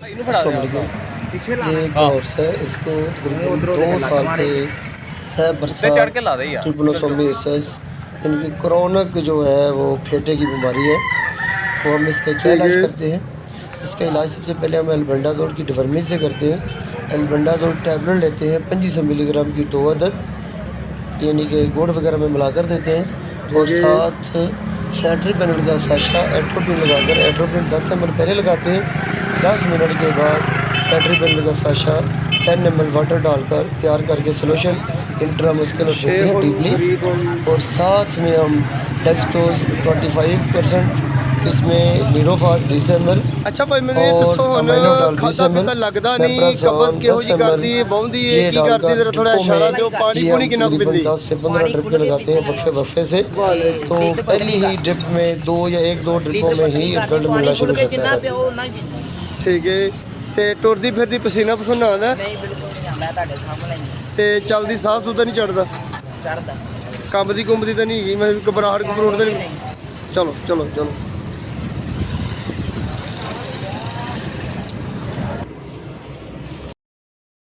ये एक हॉर्स है, इसको तकरीबन 2 साल से सह बरसा इनकी क्रोनिक जो है वो फेटे की बीमारी है। तो हम इसका क्या इलाज करते हैं? इसका इलाज सबसे पहले हम एल्बेंडाजोल की डिवर्मिस से करते हैं। एल्बेंडाजोल टैबलेट लेते हैं 2500 मिलीग्राम की 2 अदद, यानी कि गुड़ वगैरह में मिलाकर देते हैं। और साथ फैक्ट्री पैनल का साशा एट्रोपिन लगाकर, एट्रोपिन 10 ml पहले लगाते हैं, 10 मिनट के बाद फैक्ट्री पैनल का साशा 10 ml वाटर डालकर तैयार करके सोल्यूशन इंट्रामस्कुलर देते हैं डीपली। और साथ में हम डेक्सटोज 25%, इसमें नीरोफास 20 ml। अच्छा भाई मैंने दसो हुण खादा पीता लगदा नहीं, कब्ज किहो जी करदी है, बहुंदी है, की करदी जरा थोड़ा इशारा दो। पानी पूनी कितना पींदी? 10 से 15 ड्रिप लगाते हैं वक्फे वक्फे से। तो पहली ही ड्रिप में 2 या 1-2 ड्रिपों में ही रिजल्ट मिलना शुरू होता है। ठीक है। ते टुरदी फिरदी पसीना पसूना आंदा? नहीं बिल्कुल नहीं आंदा, ਤੁਹਾਡੇ ਸਾਹਮਣੇ ही ते चलदी साह सूह तो नहीं चढ़दा? चढ़दा कंबदी कुंबदी तो नहीं, मैं घबराहट घबरूट तो नहीं? चलो चलो चलो।